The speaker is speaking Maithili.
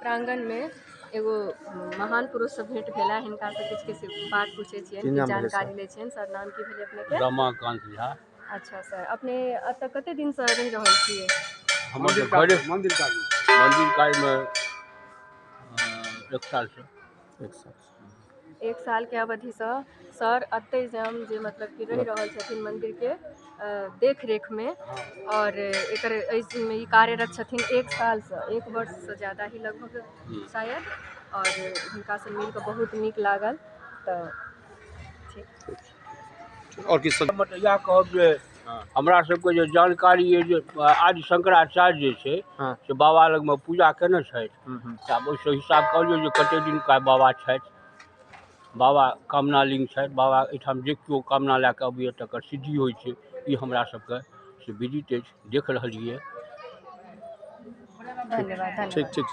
प्रांगण में एगो महान पुरुष से भेंट भेला, हिनका से किछु बात पूछे छियनि, किछु जानकारी ले छियनि। सर नाम की भेलै अपने के? रमाकांत झा। अच्छा सर, अपने एतऽ कते दिन से रहि रहल छियै? हमर घरे मंदिर काज में 1 साल से। 1 साल के अवधि से सर अतै जे मतलब कि रहि रहल छथिन मंदिर के देख रेख में, और एकर ई कार्यरत छथिन 1 साल से, 1 वर्ष से ज़्यादा ही लगभग शायद, और हुनका से मिल के बहुत नीक लागल। तो ठीक और किस इएह कहब जे हमरा सबके जे जानकारी है जे आदि शंकराचार्य जे छै से बाबा लग में पूजा केने छथि। आब ओहि हिसाब कहलियो जे कते दिन का बाबा छथि। बाबा कामना लिंग छथि। बाबा एहिठाम जे केओ कामना लए कऽ अबैए तकर सिद्धि होइ छै। ई हमरा सबके से विदित अछि, देख रहलियै। धन्यवाद। ठीक।